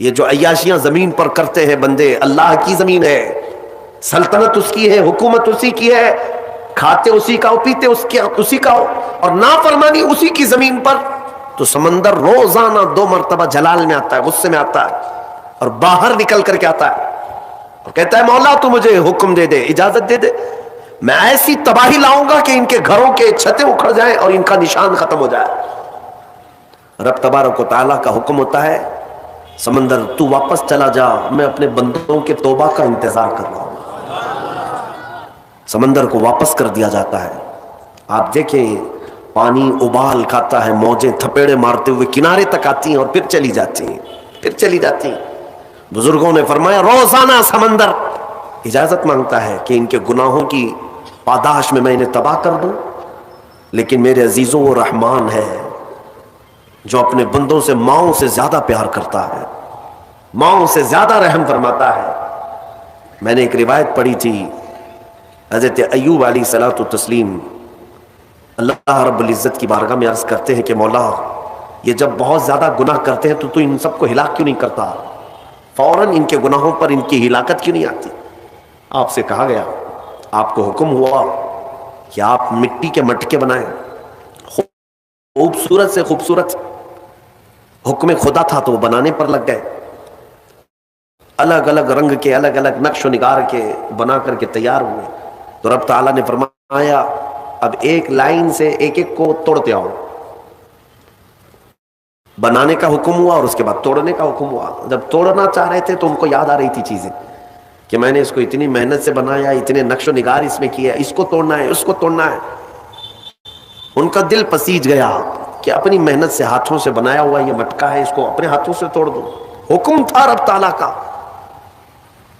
یہ جو عیاشیاں زمین پر کرتے ہیں بندے، اللہ کی زمین ہے، سلطنت اس کی ہے، حکومت اسی کی ہے، کھاتے اسی کا ہو، پیتے اسی کا ہو، اور نافرمانی اسی کی زمین پر، تو سمندر روزانہ 2 مرتبہ جلال میں آتا ہے، غصے میں آتا ہے، اور باہر نکل کر کے آتا ہے اور کہتا ہے مولا تو مجھے حکم دے دے، اجازت دے دے، میں ایسی تباہی لاؤں گا کہ ان کے گھروں کے چھتیں اکھڑ جائیں اور ان کا نشان ختم ہو جائے۔ رب تبارک و تعالیٰ کا حکم ہوتا ہے سمندر تو واپس چلا جا، میں اپنے بندوں کے توبہ کا انتظار کر رہا ہوں۔ سمندر کو واپس کر دیا جاتا ہے۔ آپ دیکھیں پانی ابال کھاتا ہے، موجیں تھپیڑے مارتے ہوئے کنارے تک آتی ہیں اور پھر چلی جاتی ہیں، پھر چلی جاتی ہیں۔ بزرگوں نے فرمایا روزانہ سمندر اجازت مانگتا ہے کہ ان کے گناہوں کی پاداش میں انہیں تباہ کر دوں، لیکن میرے عزیزوں وہ رحمان ہے جو اپنے بندوں سے ماؤں سے زیادہ پیار کرتا ہے، ماؤں سے زیادہ رحم فرماتا ہے۔ میں نے ایک روایت پڑھی تھی، حضرت ایوب علیہ الصلوۃ والتسلیم اللہ رب العزت کی بارگاہ میں عرض کرتے ہیں کہ مولا یہ جب بہت زیادہ گناہ کرتے ہیں تو ان سب کو ہلاک کیوں نہیں کرتا، فوراً ان کے گناہوں پر ان کی ہلاکت کیوں نہیں آتی؟ آپ سے کہا گیا، آپ کو حکم ہوا کہ آپ مٹی کے مٹکے بنائیں، خوبصورت سے خوبصورت، حکم خدا تھا تو وہ بنانے پر لگ گئے، الگ الگ رنگ کے، الگ الگ نقش و نگار کے بنا کر کے تیار ہوئے۔ تو رب تعالیٰ نے فرمایا اب ایک لائن سے ایک ایک کو توڑتے آؤ۔ بنانے کا حکم ہوا اور اس کے بعد توڑنے کا حکم ہوا۔ جب توڑنا چاہ رہے تھے تو ان کو یاد آ رہی تھی چیزیں کہ میں نے اس کو اتنی محنت سے بنایا، اتنے نقش و نگار اس میں کیا، اس کو توڑنا ہے، اس کو توڑنا ہے۔ ان کا دل پسیج گیا کہ اپنی محنت سے ہاتھوں سے بنایا ہوا یہ مٹکا ہے، اس کو اپنے ہاتھوں سے توڑ دو۔ حکم تھا رب تعالیٰ کا۔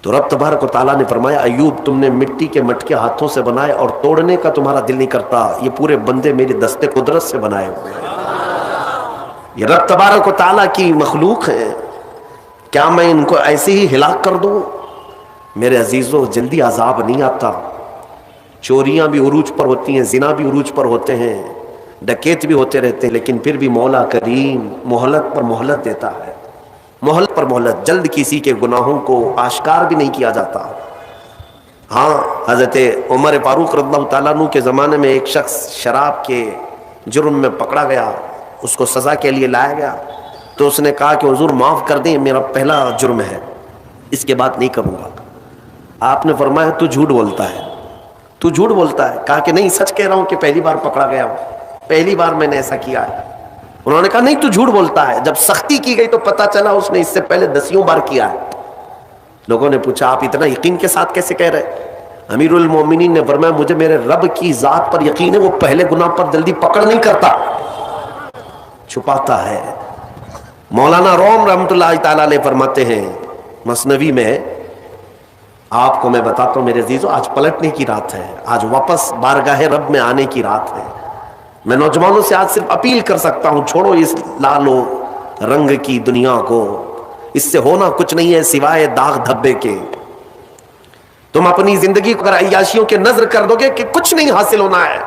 تو رب تبارک و تعالیٰ نے فرمایا ایوب تم نے مٹی کے مٹکے ہاتھوں سے بنائے اور توڑنے کا تمہارا دل نہیں کرتا، یہ پورے بندے میری دست قدرت سے بنائے ہوئے ہیں، یہ رب تبارک و تعالیٰ کی مخلوق ہے، کیا میں ان کو ایسے ہی ہلاک کر دوں؟ میرے عزیزوں جلدی عذاب نہیں آتا، چوریاں بھی عروج پر ہوتی ہیں، زنا بھی عروج پر ہوتے ہیں، ڈکیت بھی ہوتے رہتے ہیں، لیکن پھر بھی مولا کریم مہلت پر مہلت دیتا ہے، مہلت پر مہلت، جلد کسی کے گناہوں کو آشکار بھی نہیں کیا جاتا۔ ہاں حضرت عمر فاروق رضی اللہ تعالیٰ عنہ کے زمانے میں ایک شخص شراب کے جرم میں پکڑا گیا، اس کو سزا کے لیے لایا گیا، تو اس نے کہا کہ حضور معاف کر دیں، میرا پہلا جرم ہے، اس کے بعد نہیں کروں گا۔ آپ نے فرمایا تو جھوٹ بولتا ہے، تو جھوٹ بولتا ہے۔ کہا کہ نہیں سچ کہہ رہا ہوں کہ پہلی بار پکڑا گیا ہوں، پہلی بار میں نے ایسا کیا ہے۔ انہوں نے کہا نہیں تو جھوٹ بولتا ہے، جب سختی کی گئی تو پتا چلا اس نے اس سے پہلے 10 بار کیا ہے۔ لوگوں نے پوچھا آپ اتنا یقین کے ساتھ کیسے کہہ رہے؟ امیر المومنین نے فرمایا مجھے میرے رب کی ذات پر یقین ہے، وہ پہلے گناہ پر جلدی پکڑ نہیں کرتا، چھپاتا ہے۔ مولانا روم رحمۃ اللہ تعالیٰ علیہ فرماتے ہیں مثنوی میں، آپ کو میں بتاتا ہوں میرے عزیزو، آج پلٹنے کی رات ہے، آج واپس بارگاہ رب میں آنے کی رات ہے۔ میں نوجوانوں سے آج صرف اپیل کر سکتا ہوں، چھوڑو اس لال و رنگ کی دنیا کو، اس سے ہونا کچھ نہیں ہے سوائے داغ دھبے کے۔ تم اپنی زندگی کو اگر عیاشیوں کے نظر کر دو گے کہ کچھ نہیں حاصل ہونا ہے،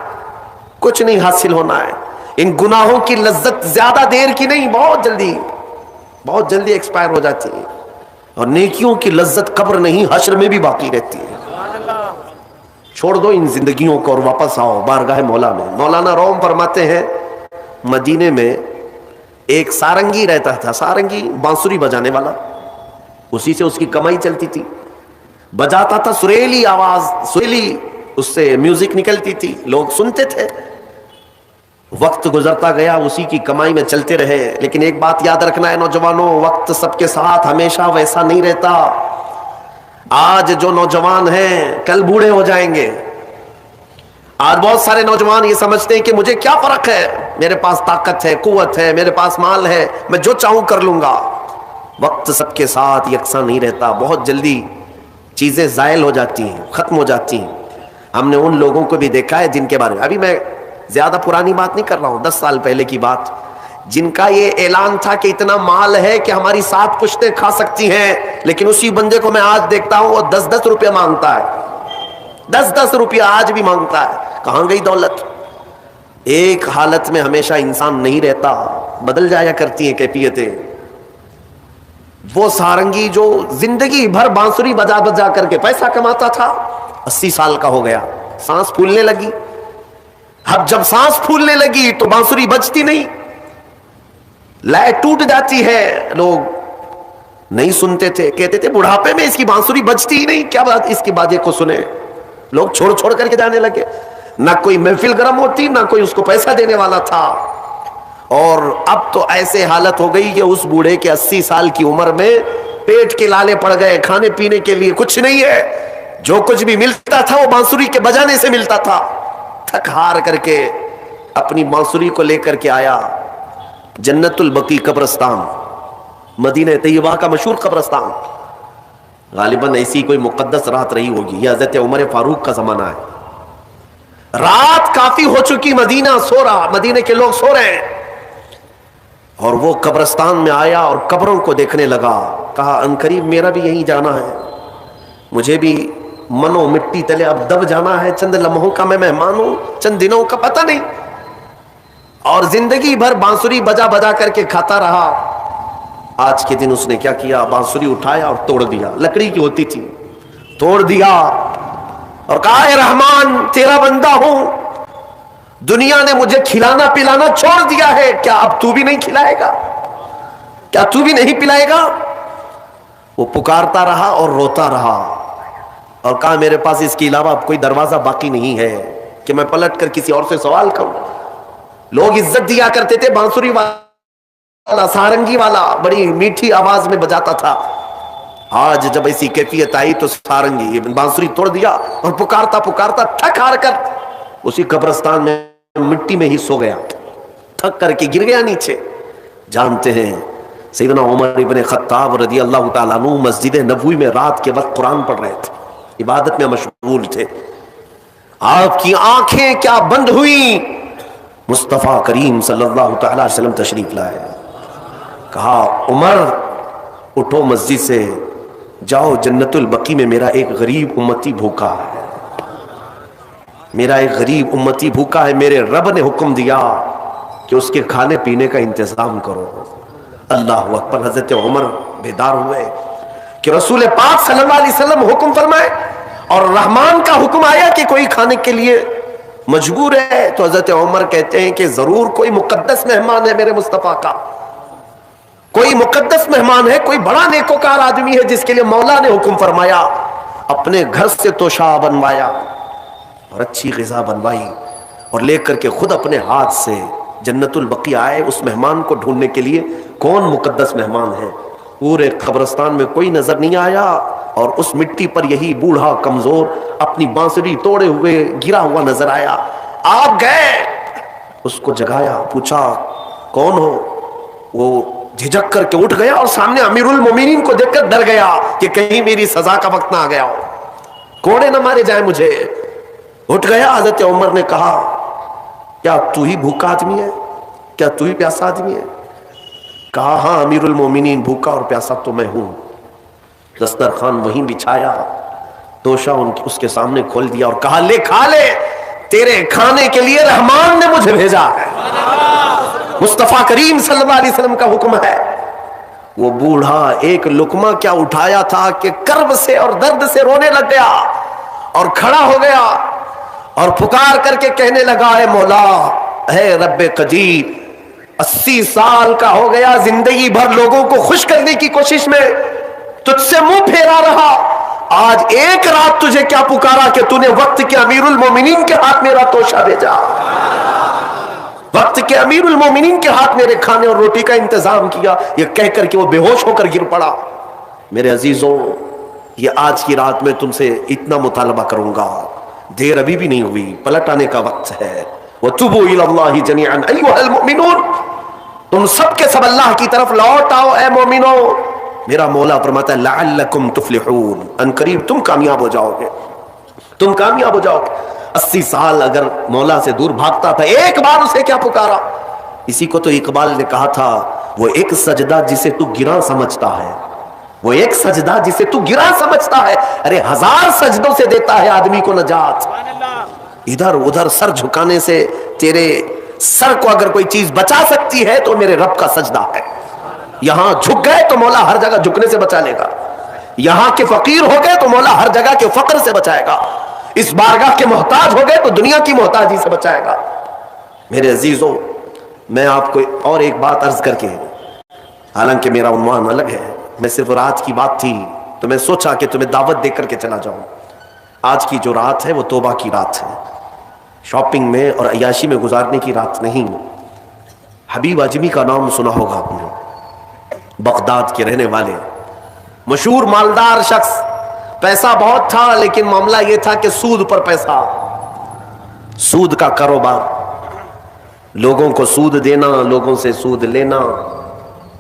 کچھ نہیں حاصل ہونا ہے۔ ان گناہوں کی لذت زیادہ دیر کی نہیں، بہت جلدی ایکسپائر ہو جاتی ہے، اور نیکیوں کی لذت قبر نہیں حشر میں بھی باقی رہتی ہے۔ چھوڑ دو ان زندگیوں کو اور واپس آؤ بارگاہ مولا میں۔ مولانا روم فرماتے ہیں مدینے میں ایک سارنگی رہتا تھا، سارنگی بانسری بجانے والا، اسی سے اس کی کمائی چلتی تھی، بجاتا تھا، سریلی آواز، سریلی اس سے میوزک نکلتی تھی، لوگ سنتے تھے۔ وقت گزرتا گیا، اسی کی کمائی میں چلتے رہے، لیکن ایک بات یاد رکھنا ہے نوجوانوں، وقت سب کے ساتھ ہمیشہ ویسا نہیں رہتا۔ آج جو نوجوان ہیں کل بوڑھے ہو جائیں گے۔ آج بہت سارے نوجوان یہ سمجھتے ہیں کہ مجھے کیا فرق ہے، میرے پاس طاقت ہے، قوت ہے، میرے پاس مال ہے، میں جو چاہوں کر لوں گا۔ وقت سب کے ساتھ یکساں نہیں رہتا، بہت جلدی چیزیں زائل ہو جاتی ہیں، ختم ہو جاتی ہیں۔ ہم نے ان لوگوں کو بھی دیکھا ہے جن کے بارے میں، ابھی میں زیادہ پرانی بات نہیں کر رہا ہوں، 10 سال پہلے کی بات، جن کا یہ اعلان تھا کہ اتنا مال ہے کہ ہماری 7 پشتیں کھا سکتی ہیں، لیکن اسی بندے کو میں آج دیکھتا ہوں وہ 10-10 روپے مانگتا ہے، 10-10 روپیہ آج بھی مانگتا ہے۔ کہاں گئی دولت؟ ایک حالت میں ہمیشہ انسان نہیں رہتا، بدل جایا کرتی ہیں کیفیتیں۔ وہ سارنگی جو زندگی بھر بانسری بجا بجا کر کے پیسہ کماتا تھا، 80 سال کا ہو گیا، سانس پھولنے لگی. اب جب سانس پھولنے لگی تو بانسری بجتی نہیں، لائٹ ٹوٹ جاتی ہے. لوگ نہیں سنتے تھے، کہتے تھے بڑھاپے میں اس کی بانسری بجتی ہی نہیں، کیا بات اس کی باجے کو سنے. لوگ چھوڑ چھوڑ کر کے جانے لگے، نہ کوئی محفل گرم ہوتی، نہ کوئی اس کو پیسہ دینے والا تھا. اور اب تو ایسے حالت ہو گئی کہ اس بوڑھے کے 80 سال کی عمر میں پیٹ کے لالے پڑ گئے، کھانے پینے کے لیے کچھ نہیں ہے. جو کچھ بھی ملتا تھا وہ بانسری کے بجانے سے ملتا تھا. تھک ہار کر کے اپنی بانسری کو لے کر کے آیا جنت البقیع قبرستان، مدینہ طیبہ کا مشہور قبرستان. غالباً ایسی کوئی مقدس رات رہی ہوگی، یہ حضرت عمر فاروق کا زمانہ ہے. رات کافی ہو چکی، مدینہ سو رہا، مدینے کے لوگ سو رہے ہیں. اور وہ قبرستان میں آیا اور قبروں کو دیکھنے لگا. کہا عنقریب میرا بھی یہیں جانا ہے، مجھے بھی منو مٹی تلے اب دب جانا ہے. چند لمحوں کا میں مہمان ہوں، چند دنوں کا پتہ نہیں. اور زندگی بھر بانسری بجا بجا کر کے کھاتا رہا. آج کے دن اس نے کیا کیا، بانسری اٹھایا اور توڑ دیا. لکڑی کی ہوتی تھی، توڑ دیا اور کہا اے رحمان تیرا بندہ ہوں، دنیا نے مجھے کھلانا پلانا چھوڑ دیا ہے، کیا اب تو بھی نہیں کھلائے گا، کیا تو بھی نہیں پلائے گا. وہ پکارتا رہا اور روتا رہا اور کہا میرے پاس اس کے علاوہ اب کوئی دروازہ باقی نہیں ہے کہ میں پلٹ کر کسی اور سے سوال کروں. لوگ عزت دیا کرتے تھے، بانسری والا سارنگی والا بڑی میٹھی آواز میں بجاتا تھا. آج جب ایسی کیفیت آئی تو سارنگی بانسری توڑ دیا اور پکارتا پکارتا تھک ہار کر اسی قبرستان میں مٹی میں ہی سو گیا، تھک کر کے گر گیا نیچے. جانتے ہیں سیدنا عمر ابن خطاب رضی اللہ تعالیٰ عنہ مسجد نبوی میں رات کے وقت قرآن پڑھ رہے تھے، عبادت میں مشغول تھے. آپ کی آنکھیں کیا بند ہوئی، مصطفیٰ کریم صلی اللہ تعالیٰ علیہ وسلم تشریف لائے. کہا عمر اٹھو مسجد سے، جاؤ جنت البقیع میں میرا ایک غریب امتی بھوکا ہے، میرا ایک غریب امتی بھوکا ہے، میرے رب نے حکم دیا کہ اس کے کھانے پینے کا انتظام کرو. اللہ اکبر. حضرت عمر بیدار ہوئے کہ رسول پاک صلی اللہ علیہ وسلم حکم فرمائے اور رحمان کا حکم آیا کہ کوئی کھانے کے لیے مجبور ہے. تو حضرت عمر کہتے ہیں کہ ضرور کوئی مقدس مہمان ہے میرے مصطفیٰ کا، کوئی مقدس مہمان ہے، کوئی بڑا نیکوکار آدمی ہے جس کے لیے مولا نے حکم فرمایا. اپنے گھر سے توشہ بنوایا اور اچھی غذا بنوائی اور لے کر کے خود اپنے ہاتھ سے جنت البقیع آئے اس مہمان کو ڈھونڈنے کے لیے. کون مقدس مہمان ہے؟ پورے قبرستان میں کوئی نظر نہیں آیا اور اس مٹی پر یہی بوڑھا کمزور اپنی بانسری توڑے ہوئے گرا ہوا نظر آیا. آپ گئے اس کو جگایا، پوچھا کون ہو؟ وہ جھجک کر کے اٹھ گیا اور سامنے امیر المومنین کو دیکھ کر ڈر گیا کہ کہیں میری سزا کا وقت نہ آ گیا ہو، کوڑے نہ مارے جائیں مجھے. اٹھ گیا. حضرت عمر نے کہا کیا تو ہی بھوکا آدمی ہے، کیا تو ہی پیاسا آدمی ہے؟ کہا ہاں امیر المومنین، بھوکا اور پیاسا تو میں ہوں. دسترخوان وہیں بچھایا، توشہ اس کے سامنے کھول دیا اور کہا لے کھا لے، تیرے کھانے کے لیے رحمان نے مجھے بھیجا ہے، مصطفیٰ کریم صلی اللہ علیہ وسلم کا حکم ہے. وہ بوڑھا ایک لقمہ کیا اٹھایا تھا کہ کرب سے اور درد سے رونے لگ گیا اور کھڑا ہو گیا اور پکار کر کے کہنے لگا اے مولا، اے رب قدیر، 80 سال کا ہو گیا، زندگی بھر لوگوں کو خوش کرنے کی کوشش میں تجھ سے منہ پھیرا رہا، آج ایک رات تجھے کیا پکارا کہ تو نے وقت کے امیر المومنین کے ہاتھ میرا توشہ بھیجا، وقت کے امیر المومنین کے ہاتھ میرے کھانے اور روٹی کا انتظام کیا. یہ کہہ کر کے وہ بے ہوش ہو کر گر پڑا. میرے عزیزوں، یہ آج کی رات میں تم سے اتنا مطالبہ کروں گا، دیر ابھی بھی نہیں ہوئی، پلٹ آنے کا وقت ہے. وَتُوبُوا إِلَى اللَّهِ جَمِيعًا أَيُّهَا الْمُؤْمِنُونَ، تم سب کے سب اللہ کی طرف لوٹ آؤ اے مومنو. میرا مولا فرماتا ہے لعلکم تفلحون، ان قریب تم کامیاب ہو جاؤ گے، تم کامیاب ہو جاؤ گے. 80 سال اگر مولا سے دور بھاگتا تھا، ایک بار اسے کیا پکارا. اسی کو تو اقبال نے کہا تھا وہ ایک سجدہ جسے تو گراں سمجھتا ہے، وہ ایک سجدہ جسے تو گراں سمجھتا ہے، ارے 1000 سجدوں سے دیتا ہے آدمی کو نجات. ادھر ادھر سر جھکانے سے تیرے سر کو اگر کوئی چیز بچا سکتی ہے تو میرے رب کا سجدہ ہے. یہاں جھک گئے تو مولا ہر جگہ جھکنے سے بچا لے گا، یہاں کے فقیر ہو گئے تو مولا ہر جگہ کے فقر سے بچائے گا، اس بارگاہ کے محتاج ہو گئے تو دنیا کی محتاجی سے بچائے گا۔ میرے عزیزوں، میں آپ کو اور ایک بات عرض کر کے، حالانکہ میرا عنوان الگ ہے، میں صرف رات کی بات تھی تو میں سوچا کہ تمہیں دعوت دے کر کے چلا جاؤں۔ آج کی جو رات ہے وہ توبہ کی رات ہے، شاپنگ میں اور عیاشی میں گزارنے کی رات نہیں۔ حبیب اعجمی کا نام سنا ہوگا آپ نے، بغداد کے رہنے والے مشہور مالدار شخص، پیسہ بہت تھا لیکن معاملہ یہ تھا کہ سود پر پیسہ، سود کا کاروبار، لوگوں کو سود دینا، لوگوں سے سود لینا،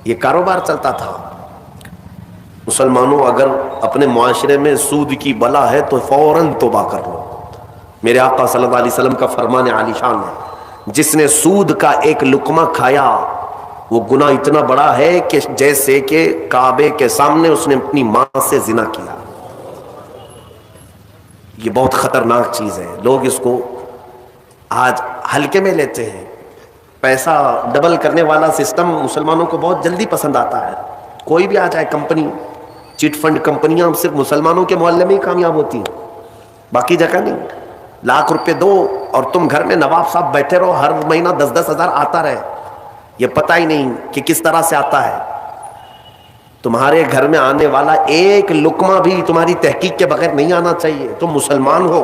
یہ کاروبار چلتا تھا۔ مسلمانوں، اگر اپنے معاشرے میں سود کی بلا ہے تو فوراً توبہ کر لو۔ میرے آقا صلی اللہ علیہ وسلم کا فرمان عالی شان ہے، جس نے سود کا ایک لقمہ کھایا وہ گناہ اتنا بڑا ہے کہ جیسے کہ کعبے کے سامنے اس نے اپنی ماں سے زنا کیا۔ یہ بہت خطرناک چیز ہے، لوگ اس کو آج ہلکے میں لیتے ہیں۔ پیسہ ڈبل کرنے والا سسٹم مسلمانوں کو بہت جلدی پسند آتا ہے، کوئی بھی آ جائے کمپنی، چٹ فنڈ کمپنیاں صرف مسلمانوں کے محلے میں ہی کامیاب ہوتی ہیں، باقی جگہ نہیں۔ لاکھ روپے دو اور تم گھر میں نواب صاحب بیٹھے رہو، ہر مہینہ 10-10 ہزار آتا رہے، یہ پتہ ہی نہیں کہ کس طرح سے آتا ہے۔ تمہارے گھر میں آنے والا ایک لقمہ بھی تمہاری تحقیق کے بغیر نہیں آنا چاہیے، تم مسلمان ہو۔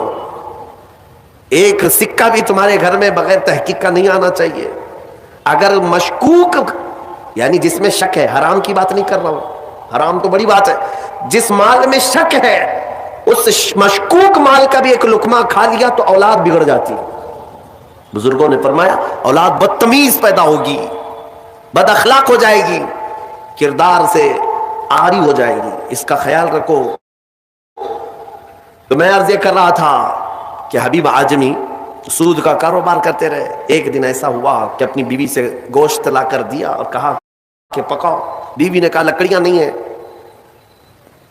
ایک سکہ بھی تمہارے گھر میں بغیر تحقیق کا نہیں آنا چاہیے۔ اگر مشکوک، یعنی جس میں شک ہے، حرام کی بات نہیں کر رہا ہوں، حرام تو بڑی بات ہے، جس مال میں شک ہے اس مشکوک مال کا بھی ایک لقمہ کھا لیا تو اولاد بگڑ جاتی ہے۔ بزرگوں نے فرمایا اولاد بدتمیز پیدا ہوگی، بد اخلاق ہو جائے گی، کردار سے عاری ہو جائے گی، اس کا خیال رکھو۔ تو میں عرض یہ کر رہا تھا کہ حبیب اعجمی سود کا کاروبار کرتے رہے۔ ایک دن ایسا ہوا کہ اپنی بیوی سے گوشت لا کر دیا اور کہا کہ پکاؤ۔ بیوی نے کہا لکڑیاں نہیں ہیں،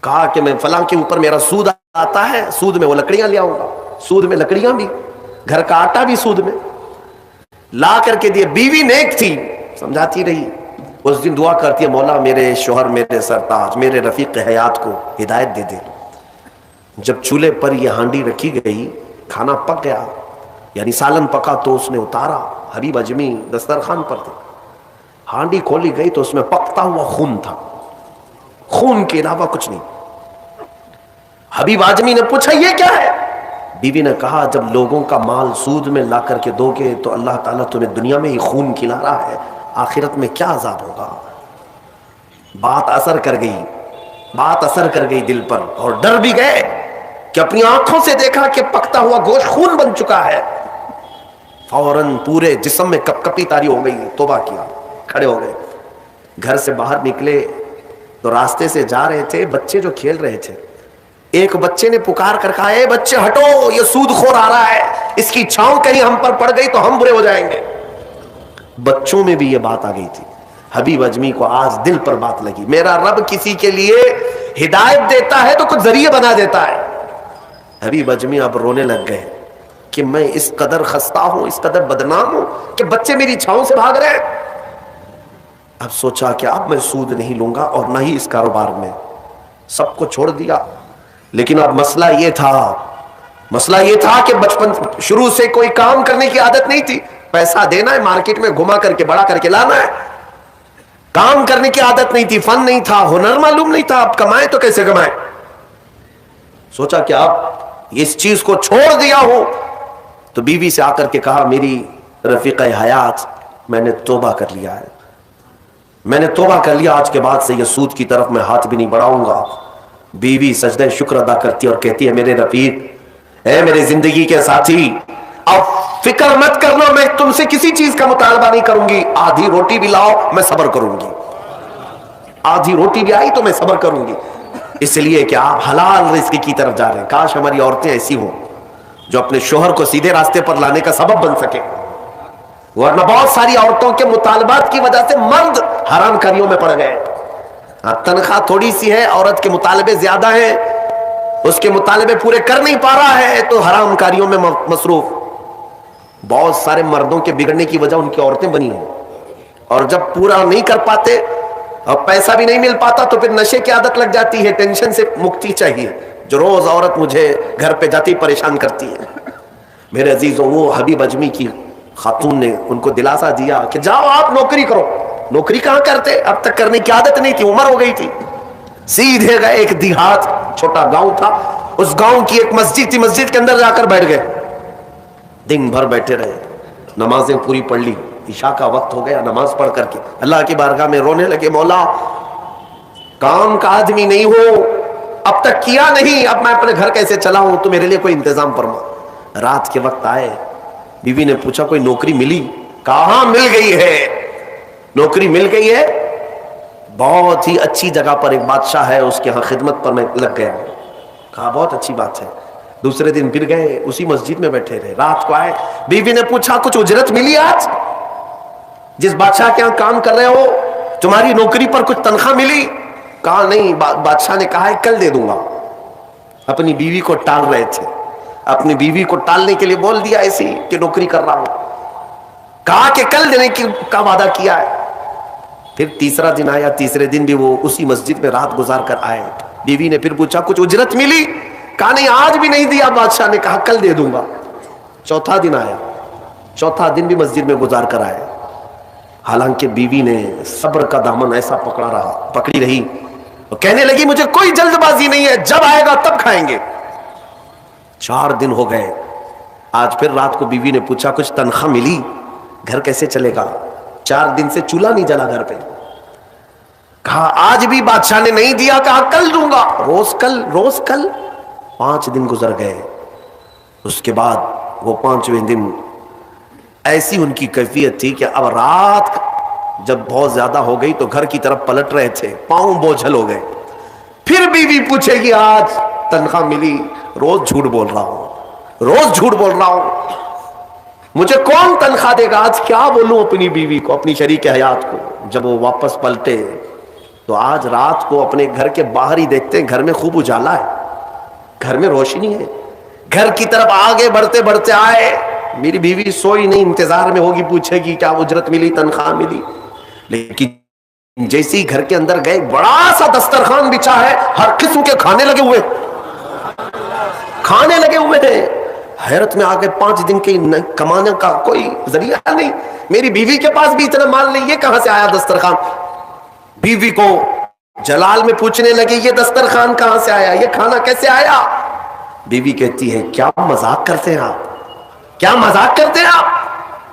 کہا کہ میں فلاں کے اوپر میرا سود آتا ہے، سود میں وہ لکڑیاں لے آؤں گا، سود میں لکڑیاں بھی، گھر کا آٹا بھی سود میں لا کر کے دیے۔ بیوی نیک تھی، سمجھاتی رہی۔ اس دن دعا کرتی ہے مولا میرے شوہر، میرے سرتاج، میرے رفیق حیات کو ہدایت دے دے۔ جب چولہے پر یہ ہانڈی رکھی گئی، کھانا پک گیا، یعنی سالن پکا، تو اس نے اتارا، حبیب اعجمی دسترخوان پر تھے، ہانڈی کھولی گئی تو اس میں پکتا ہوا خون تھا، خون کے علاوہ کچھ نہیں۔ حبیب اعجمی نے پوچھا یہ کیا ہے؟ بیوی نے کہا جب لوگوں کا مال سود میں لا کر کے دو گے تو اللہ تعالیٰ تمہیں دنیا میں ہی خون کھلا رہا ہے، آخرت میں کیا عذاب ہوگا۔ بات اثر کر گئی، بات اثر کر گئی دل پر، اور ڈر بھی گئے کہ اپنی آنکھوں سے دیکھا کہ پکتا ہوا گوشت خون بن چکا ہے۔ فوراً پورے جسم میں کپ کپی طاری ہو گئی، توبہ کیا، کھڑے ہو گئے، گھر سے باہر نکلے تو راستے سے جا رہے تھے، بچے جو کھیل رہے تھے، ایک بچے نے پکار کر کہا اے بچے ہٹو، یہ سود خور آ رہا ہے، اس کی چھاؤں کہیں ہم پر پڑ گئی تو ہم برے ہو جائیں گے۔ بچوں میں بھی یہ بات آ گئی تھی۔ حبیب اعجمی کو آج دل پر بات لگی، میرا رب کسی کے لیے ہدایت دیتا ہے تو کچھ ذریعے بنا دیتا ہے۔ حبیب اعجمی اب رونے لگ گئے کہ میں اس قدر خستہ ہوں، اس قدر بدنام ہوں کہ بچے میری چھاؤں سے بھاگ رہے ہیں۔ اب سوچا کہ اب میں سود نہیں لوں گا اور نہ ہی اس کاروبار میں، سب کو چھوڑ دیا۔ لیکن اب مسئلہ یہ تھا کہ بچپن شروع سے کوئی کام کرنے کی عادت نہیں تھی، پیسہ دینا ہے، مارکیٹ میں گھما کر کے بڑا کر کے لانا ہے، کام کرنے کی عادت نہیں تھی، فن نہیں تھا، ہنر معلوم نہیں تھا، اب کمائے تو کیسے کمائے۔ سوچا کہ اب اس چیز کو چھوڑ دیا ہوں، تو بیوی سے آ کر کے کہا میری رفیق حیات میں نے توبہ کر لیا ہے، میں نے توبہ کر لیا، آج کے بعد سے یہ سود کی طرف میں ہاتھ بھی نہیں بڑھاؤں گا۔ بیوی سجدہ شکر ادا کرتی اور کہتی ہے میرے رفیق، اے میرے زندگی کے ساتھی، اب فکر مت کرنا، میں تم سے کسی چیز کا مطالبہ نہیں کروں گی، آدھی روٹی بھی لاؤ میں صبر کروں گی، آدھی روٹی بھی آئی تو میں صبر کروں گی، اس لیے کہ آپ حلال رزق کی طرف جا رہے ہیں۔ کاش ہماری عورتیں ایسی ہوں جو اپنے شوہر کو سیدھے راستے پر لانے کا سبب بن سکے، ورنہ بہت ساری عورتوں کے مطالبات کی وجہ سے مرد حرام کاریوں میں پڑ گئے۔ تنخواہ تھوڑی سی ہے، عورت کے مطالبے زیادہ ہیں، اس کے مطالبے پورے کر نہیں پا رہا ہے تو حرام کاریوں میں مصروف۔ بہت سارے مردوں کے بگڑنے کی وجہ ان کی عورتیں بنی ہیں، اور جب پورا نہیں کر پاتے اور پیسہ بھی نہیں مل پاتا تو پھر نشے کی عادت لگ جاتی ہے. ٹینشن سے مکتی چاہیے. جو روز عورت مجھے گھر پہ جاتی پریشان کرتی ہے. میرے عزیزوں, وہ حبیب اجمی کی خاتون نے ان کو دلاسا دیا کہ جاؤ آپ نوکری کرو. نوکری کہاں کرتے, اب تک کرنے کی عادت نہیں تھی, عمر ہو گئی تھی. سیدھے گئے ایک دیہات چھوٹا گاؤں تھا, اس گاؤں کی ایک مسجد تھی, مسجد کے اندر جا کر بیٹھ گئے. دن بھر بیٹھے رہے, نمازیں پوری پڑھ لی. عشاء کا وقت ہو گیا, نماز پڑھ کر کے اللہ کی بارگاہ میں رونے لگے, مولا کام کا آدمی نہیں ہو, اب تک کیا نہیں, اب میں اپنے گھر کیسے چلاؤں, تو میرے لیے کوئی انتظام فرما. رات کے وقت آئے, بیوی نے پوچھا کوئی نوکری ملی؟ کہاں مل گئی ہے, نوکری مل گئی ہے, بہت ہی اچھی جگہ پر ایک بادشاہ ہے, اس کے ہاں خدمت پر میں لگ گیا. کہا بہت اچھی بات ہے. دوسرے دن پھر گئے, اسی مسجد میں بیٹھے رہے. رات کو آئے, بیوی نے پوچھا کچھ اجرت ملی آج؟ جس بادشاہ کے یہاں کام کر رہے ہو تمہاری نوکری پر کچھ تنخواہ ملی؟ کہا نہیں. بادشاہ نے کہا ہے کل دے دوں گا. اپنی بیوی کو ٹال رہے تھے, اپنی بیوی کو ٹالنے کے لیے بول دیا ایسی کہ نوکری کر رہا ہوں. کہا کہ کل دینے کا وعدہ کیا ہے. پھر تیسرا دن آیا, تیسرے دن بھی وہ اسی مسجد میں رات گزار کر آئے. بیوی نے پھر پوچھا کچھ اجرت ملی؟ کہا نہیں آج بھی نہیں دیا. بادشاہ نے کہا کل دے دوں گا. چوتھا دن آیا, چوتھا دن بھی مسجد میں گزار کر آئے. حالانکہ بیوی نے صبر کا دامن ایسا پکڑی رہی, کہنے لگی مجھے کوئی جلد بازی نہیں ہے, جب آئے گا تب کھائیں گے. 4 دن ہو گئے. آج پھر رات کو بیوی نے پوچھا کچھ تنخواہ ملی؟ گھر کیسے چلے گا, 4 دن سے چولہا نہیں جلا گھر پہ. کہا آج بھی بادشاہ نے نہیں دیا. کہا کل دوں گا. روز کل, روز کل. 5 دن گزر گئے. اس کے بعد وہ 5ویں دن ایسی ان کی کیفیت تھی کہ اب رات جب بہت زیادہ ہو گئی تو گھر کی طرف پلٹ رہے تھے, پاؤں بوجھل ہو گئے. پھر بیوی پوچھے گی آج تنخواہ ملی؟ روز جھوٹ بول رہا ہوں, روز جھوٹ بول رہا ہوں, مجھے کون تنخواہ دے گا؟ آج کیا بولوں اپنی بیوی کو, اپنی شریک حیات کو. جب وہ واپس پلٹے تو آج رات کو اپنے گھر کے باہر ہی دیکھتے ہیں گھر میں خوب اجالا ہے, گھر میں روشنی ہے. گھر کی طرف آگے بڑھتے بڑھتے آئے, میری بیوی سوئی نہیں, انتظار میں ہوگی, پوچھے گی کیا اجرت ملی, تنخواہ ملی. لیکن جیسے ہی گھر کے اندر گئے, بڑا سا دسترخوان بچھا ہے, ہر قسم کے کھانے لگے ہوئے, کھانے لگے ہوئے ہیں. حیرت میں آ گئے, 5 دن کے کمانے کا کوئی ذریعہ نہیں. میری بیوی کے پاس بھی اتنا مال نہیں, یہ کہاں سے آیا دسترخوان؟ بیوی کو جلال میں پوچھنے لگے یہ دسترخوان کہاں سے آیا, یہ کھانا کیسے آیا؟ بیوی کہتی ہے کیا مذاق کرتے ہیں آپ, کیا مذاق کرتے ہیں آپ؟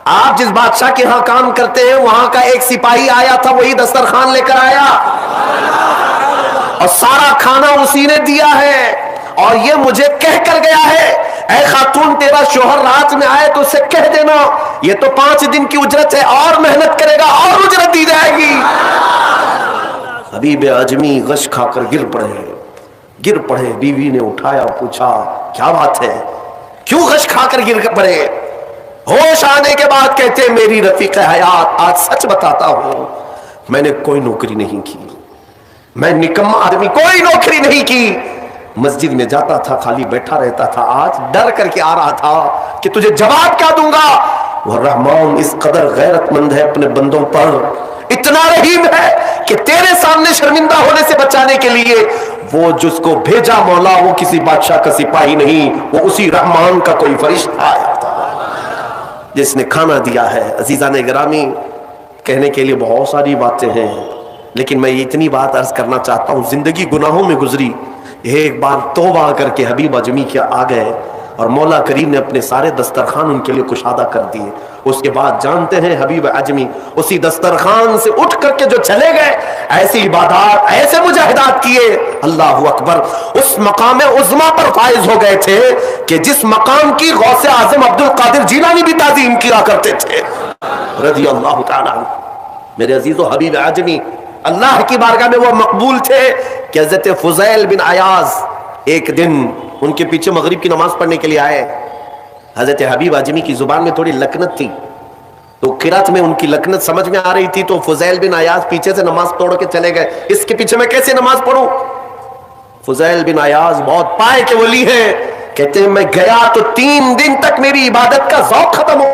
آپ جس بادشاہ کے ہاں کام کرتے ہیں وہاں کا ایک سپاہی آیا تھا, وہی دسترخوان لے کر آیا اور سارا کھانا اسی نے دیا ہے, اور یہ مجھے کہہ کر گیا ہے اے خاتون تیرا شوہر رات میں آئے تو اسے کہہ دینا یہ تو 5 دن کی اجرت ہے, اور محنت کرے گا اور اجرت دی جائے گی. حبیب اجمی غش کھا کر گر پڑے. بیوی نے اٹھایا, پوچھا کیا بات ہے, کیوں غش کھا کر گر پڑے؟ ہوش آنے کے بعد کہتے ہیں میری رفیق حیات آج سچ بتاتا ہوں, میں نے کوئی نوکری نہیں کی, میں نکما آدمی, کوئی نوکری نہیں کی. مسجد میں جاتا تھا, خالی بیٹھا رہتا تھا. آج ڈر کر کے آ رہا تھا کہ تجھے جواب کیا دوں گا. وہ رحمان اس قدر غیرت مند ہے اپنے بندوں پر, اتنا رحیم ہے کہ تیرے سامنے شرمندہ ہونے سے بچانے کے لیے وہ جس کو بھیجا مولا وہ کسی بادشاہ کا سپاہی نہیں, وہ اسی رحمان کا کوئی فرشتہ آیا تھا جس نے کھانا دیا ہے. عزیزان گرامی, کہنے کے لیے بہت ساری باتیں ہیں, لیکن میں اتنی بات عرض کرنا چاہتا ہوں. زندگی گناہوں میں گزری, ایک بار توبہ کر کے حبیب اجمی کے آ گئے اور مولا کریم نے اپنے سارے دسترخوان ان کے لیے کشادہ کر دیے. اس کے بعد جانتے ہیں حبیب اجمی اسی دسترخوان سے اٹھ کر کے جو چلے گئے, ایسی عبادات, ایسے مجاہدات کیے, اللہ اکبر, اس مقام عظما پر فائز ہو گئے تھے کہ جس مقام کی غوث اعظم عبد القادر جیلانی بھی تعظیم کیا کرتے تھے رضی اللہ تعالیٰ. میرے عزیزو, حبیب اجمی اللہ کی بارگاہ میں وہ مقبول تھے کہ حضرت فضیل بن عیاض ایک دن ان کے پیچھے مغرب کی نماز پڑھنے کے لیے آئے. حضرت حبیب اجمی کی زبان میں تھوڑی لکنت تھی, تو قرات میں ان کی لکنت سمجھ میں آ رہی تھی, تو فضیل بن عیاض پیچھے سے نماز توڑ کے چلے گئے, اس کے پیچھے میں کیسے نماز پڑھوں. فضیل بن عیاض بہت پائے کے ولی ہیں, کہتے ہیں میں گیا تو 3 دن تک میری عبادت کا ذوق ختم ہو,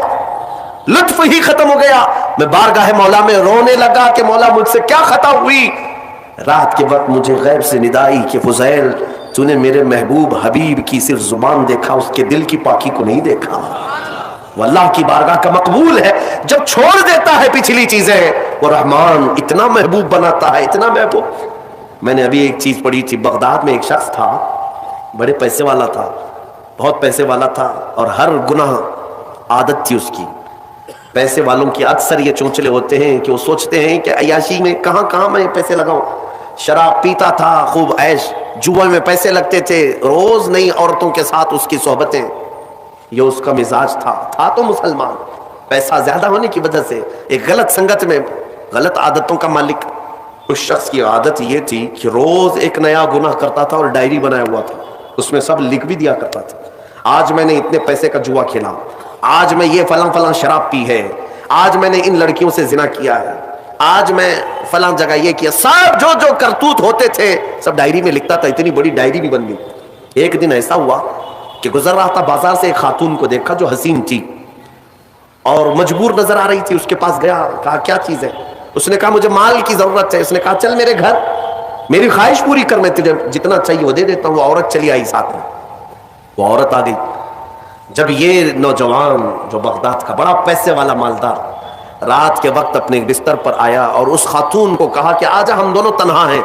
لطف ہی ختم ہو گیا. میں بارگاہ مولا میں رونے لگا کہ مولا مجھ سے کیا خطا ہوئی. رات کے وقت مجھے غیب سے ندائی کہ فضیل تو نے میرے محبوب حبیب کی صرف زبان دیکھا، اس کے دل کی پاکی کو نہیں دیکھا. وہ اللہ کی بارگاہ کا مقبول ہے، جب چھوڑ دیتا ہے پچھلی چیزیں وہ رحمان اتنا محبوب بناتا ہے، اتنا محبوب. میں نے ابھی ایک چیز پڑھی تھی، بغداد میں ایک شخص تھا، بڑے پیسے والا تھا، بہت پیسے والا تھا، اور ہر گناہ عادت تھی اس کی. پیسے والوں کی اکثر یہ چونچلے ہوتے ہیں کہ وہ سوچتے ہیں کہ عیاشی میں کہاں میں پیسے لگاؤں. شراب پیتا تھا، خوب عیش، جوا میں پیسے لگتے تھے، روز نئی عورتوں کے ساتھ اس کی صحبتیں، یہ اس کا مزاج تھا تو مسلمان، پیسہ زیادہ ہونے کی وجہ سے ایک غلط سنگت میں غلط عادتوں کا مالک. اس شخص کی عادت یہ تھی کہ روز ایک نیا گناہ کرتا تھا اور ڈائری بنایا ہوا تھا، اس میں سب لکھ بھی دیا کرتا تھا. آج میں نے اتنے پیسے کا جوا کھیلا، آج میں یہ فلاں شراب پی ہے، آج میں نے ان لڑکیوں سے زنا کیا ہے، آج میں فلاں جگہ یہ کیا. سب جو کرتوت ہوتے تھے سب ڈائری میں لکھتا تھا. اتنی بڑی ڈائری بھی بن گئی. ایک دن ایسا ہوا کہ گزر رہا تھا بازار سے، ایک خاتون کو دیکھا جو حسین تھی اور مجبور نظر آ رہی تھی. اس کے پاس گیا، کہا کیا چیز ہے؟ اس نے کہا مجھے مال کی ضرورت ہے. اس نے کہا چل میرے گھر، میری خواہش پوری کر، میں تجھے جتنا چاہیے وہ دے دیتا ہوں. وہ عورت چلی آئی ساتھ میں، وہ عورت آ گئی. جب یہ نوجوان جو بغداد کا بڑا پیسے والا مالدار رات کے وقت اپنے بستر پر آیا اور اس خاتون کو کہا کہ آجا ہم دونوں تنہا ہیں،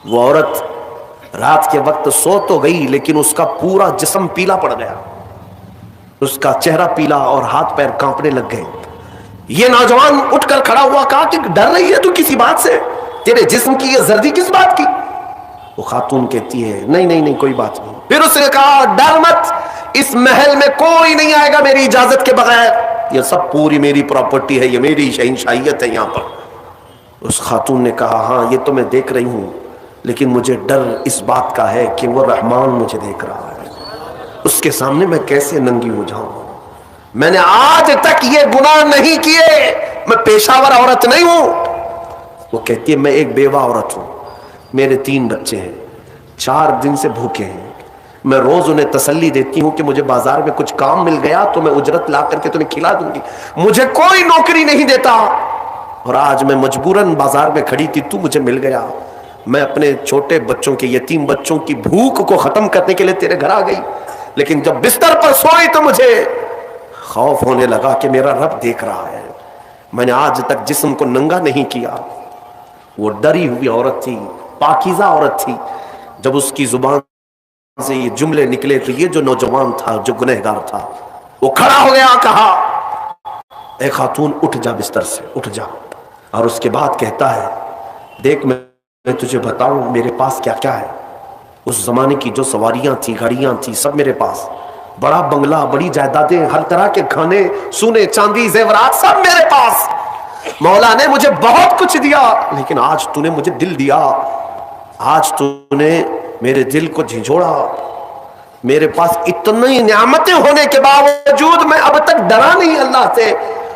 وہ عورت رات کے وقت سو تو گئی لیکن اس کا پورا جسم پیلا پڑ گیا، اس کا چہرہ پیلا اور ہاتھ پیر کانپنے لگ گئے. یہ نوجوان اٹھ کر کھڑا ہوا، کہا کہ ڈر رہی ہے تو کسی بات سے؟ تیرے جسم کی یہ زردی کس بات کی؟ وہ خاتون کہتی ہے نہیں کوئی بات نہیں. پھر اس نے کہا ڈر مت، اس محل میں کوئی نہیں آئے گا میری اجازت کے بغیر، یہ سب پوری میری پراپرٹی ہے، یہ میری شہنشاہیت ہے یہاں پر. اس خاتون نے کہا ہاں یہ تو میں دیکھ رہی ہوں، لیکن مجھے ڈر اس بات کا ہے کہ وہ رحمان مجھے دیکھ رہا ہے، اس کے سامنے میں کیسے ننگی ہو جاؤں؟ میں نے آج تک یہ گناہ نہیں کیے، میں پیشہ ور عورت نہیں ہوں. وہ کہتی ہے میں ایک بیوہ عورت ہوں، میرے 3 بچے ہیں، 4 دن سے بھوکے ہیں. میں روز انہیں تسلی دیتی ہوں کہ مجھے بازار میں کچھ کام مل گیا تو میں اجرت لا کر کے تمہیں کھلا دوں گی، مجھے کوئی نوکری نہیں دیتا، اور آج میں مجبوراً بازار میں کھڑی تھی تو مجھے مل گیا. میں اپنے چھوٹے بچوں کے، یتیم بچوں کی بھوک کو ختم کرنے کے لیے تیرے گھر آ گئی، لیکن جب بستر پر سوئی تو مجھے خوف ہونے لگا کہ میرا رب دیکھ رہا ہے. میں نے آج تک جسم کو ننگا نہیں کیا. وہ ڈری ہوئی عورت تھی، پاکیزہ عورت تھی. جب اس کی زبان سے یہ جملے نکلے تو یہ جو نوجوان تھا جو گنہگار تھا وہ کھڑا ہو گیا، کہا اے خاتون اٹھ جا بستر سے، اٹھ جا. اور اس کے بعد کہتا ہے دیکھ میں تجھے بتاؤں میرے پاس کیا کیا ہے. اس زمانے کی جو سواریاں تھی، گھڑیاں تھی، سب میرے پاس، بڑا بنگلہ، بڑی جائیدادیں، ہر طرح کے کھانے، سونے چاندی زیورات سب میرے پاس. مولا نے مجھے بہت کچھ دیا، لیکن آج تو نے مجھے دل دیا، آج تو نے میرے دل کو جھنجھوڑا. میرے پاس اتنی نعمتیں ہونے کے باوجود میں اب تک ڈرا نہیں اللہ سے،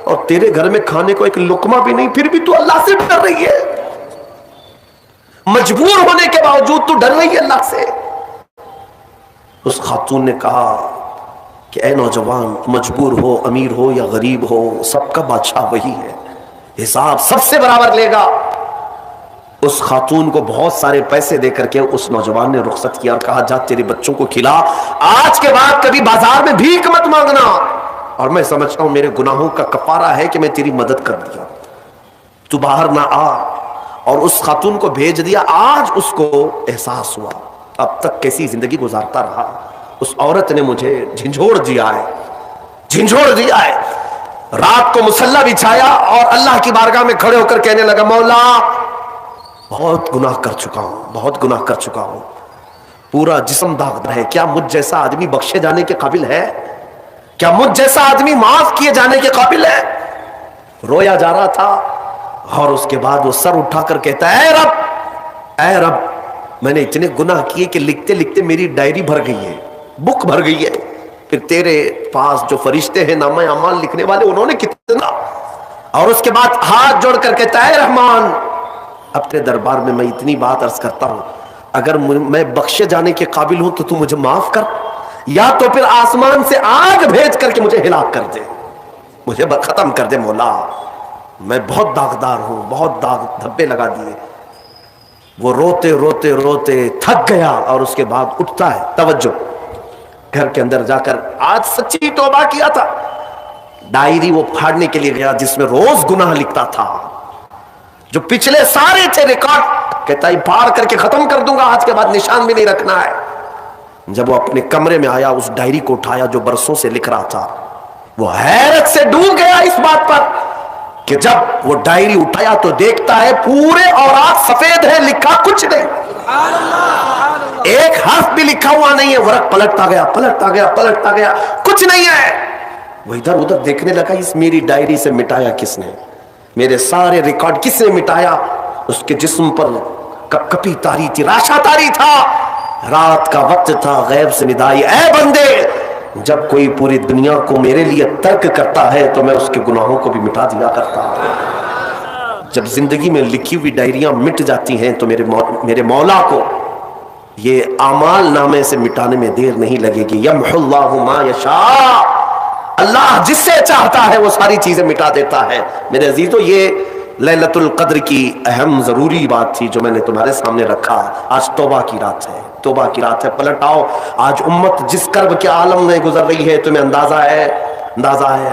اور تیرے گھر میں کھانے کو ایک لقمہ بھی نہیں، پھر بھی تو اللہ سے ڈر رہی ہے. مجبور ہونے کے باوجود تو ڈر رہی ہے اللہ سے. اس خاتون نے کہا کہ اے نوجوان، مجبور ہو، امیر ہو یا غریب ہو، سب کا بادشاہ وہی ہے، حساب سب سے برابر لے گا. اس خاتون کو بہت سارے پیسے دے کر کے اس نوجوان نے رخصت کیا اور کہا جا تیرے بچوں کو کھلا، آج کے بعد کبھی بازار میں بھیک مت مانگنا، اور میں سمجھتا ہوں میرے گناہوں کا کفارہ ہے کہ میں تیری مدد کر دیا، تو باہر نہ آ. اور اس خاتون کو بھیج دیا. آج اس کو احساس ہوا اب تک کیسی زندگی گزارتا رہا، اس عورت نے مجھے جھنجھوڑ دیا ہے، جھنجھوڑ دیا ہے. رات کو مصلی بچھایا اور اللہ کی بارگاہ میں کھڑے ہو کر کہنے لگا مولا بہت گناہ کر چکا ہوں، بہت گناہ کر چکا ہوں، پورا جسم داغدار ہے، کیا مجھ جیسا آدمی بخشے جانے کے قابل ہے؟ کیا مجھ جیسا آدمی معاف کیے جانے کے قابل ہے؟ رویا جا رہا تھا اور اس کے بعد وہ سر اٹھا کر کہتا ہے اے رب میں نے اتنے گناہ کیے کہ لکھتے لکھتے میری ڈائری بھر گئی ہے، بک بھر گئی ہے، پھر تیرے پاس جو فرشتے ہیں نامہ اعمال لکھنے والے انہوں نے کتنا. اور اس کے بعد ہاتھ جوڑ کر کہتا ہے رحمان اپنے دربار میں اتنی بات عرض کرتا ہوں، اگر میں بخشے جانے کے قابل ہوں تو مجھے معاف کر، یا تو پھر آسمان سے آگ بھیج کر کے مجھے ہلاک کر دے، مجھے ختم کر دے مولا. میں بہت داغدار ہوں، بہت داغ دھبے لگا دیے. وہ روتے روتے روتے تھک گیا اور اس کے بعد اٹھتا ہے. توجہ، گھر کے اندر جا کر آج سچی توبہ کیا تھا. ڈائری وہ پھاڑنے کے لیے گیا جس میں روز گناہ لکھتا تھا، جو پچھلے سارے تھے ریکارڈ. کہتا ہے پھاڑ کر کے ختم کر دوں گا، آج کے بعد نشان بھی نہیں رکھنا ہے. جب وہ اپنے کمرے میں آیا، اس ڈائری کو اٹھایا جو برسوں سے لکھ رہا تھا. وہ حیرت سے ڈوب گیا اس بات پر کہ جب وہ ڈائری اٹھایا تو دیکھتا ہے پورے اوراق سفید ہے، لکھا کچھ نہیں، ایک حرف بھی لکھا ہوا نہیں ہے. ورق پلٹتا گیا پلٹتا گیا پلٹتا گیا، کچھ نہیں ہے. وہ ادھر ادھر دیکھنے لگا، اس میری ڈائری سے مٹایا کس نے؟ میرے سارے ریکارڈ کس نے مٹایا؟ اس کے جسم پر کپ کپی تاری تھی، راشا تاری تھا. رات کا وقت تھا، غیب سے ندائی، اے بندے، جب کوئی پوری دنیا کو میرے لیے ترک کرتا ہے تو میں اس کے گناہوں کو بھی مٹا دیا کرتا ہوں. جب زندگی میں لکھی ہوئی ڈائریاں مٹ جاتی ہیں تو میرے مولا کو یہ اعمال نامے سے مٹانے میں دیر نہیں لگے گی. یمحو اللہ ما یشاء، اللہ جس سے چاہتا ہے وہ ساری چیزیں مٹا دیتا ہے. میرے عزیزو، یہ لیلۃ القدر کی اہم ضروری بات تھی جو میں نے تمہارے سامنے رکھا. آج توبہ کی رات ہے، توبہ کی رات ہے. پلٹ آؤ. آج امت جس کرب کے عالم میں گزر رہی ہے، تمہیں اندازہ ہے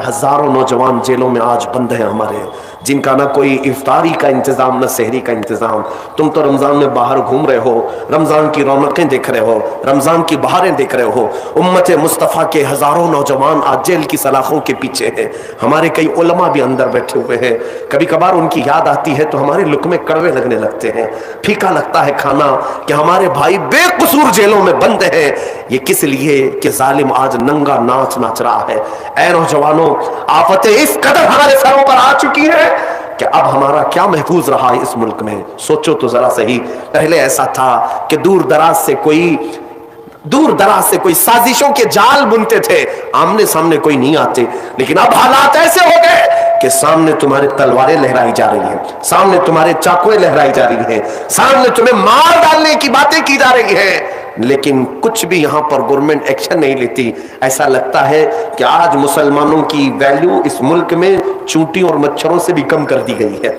ہزاروں نوجوان جیلوں میں آج بند ہیں ہمارے، جن کا نہ کوئی افطاری کا انتظام نہ سحری کا انتظام. تم تو رمضان میں باہر گھوم رہے ہو، رمضان کی رونقیں دیکھ رہے ہو، رمضان کی بہاریں دیکھ رہے ہو. امت مصطفیٰ کے ہزاروں نوجوان آج جیل کی سلاخوں کے پیچھے ہیں. ہمارے کئی علماء بھی اندر بیٹھے ہوئے ہیں. کبھی کبھار ان کی یاد آتی ہے تو ہمارے لقمے کڑوے لگنے لگتے ہیں، پھیکا لگتا ہے کھانا کہ ہمارے بھائی بے قصور جیلوں میں بند ہیں. یہ کس لیے کہ ظالم آج ننگا ناچ ناچ رہا ہے. اے نوجوانوں، آفتیں اس قدر ہمارے سروں پر آ چکی ہیں کہ اب ہمارا کیا محفوظ رہا ہے اس ملک میں؟ سوچو تو ذرا صحیح. پہلے ایسا تھا کہ دور دراز سے کوئی سازشوں کے جال بنتے تھے، آمنے سامنے کوئی نہیں آتے. لیکن اب حالات ایسے ہو گئے کہ سامنے تمہارے تلواریں لہرائی جا رہی ہیں، سامنے تمہارے چاقویں لہرائی جا رہی ہیں، سامنے تمہیں مار ڈالنے کی باتیں کی جا رہی ہیں، لیکن کچھ بھی یہاں پر گورنمنٹ ایکشن نہیں لیتی. ایسا لگتا ہے کہ آج مسلمانوں کی ویلیو اس ملک میں چونٹی اور مچھروں سے بھی کم کر دی گئی ہے.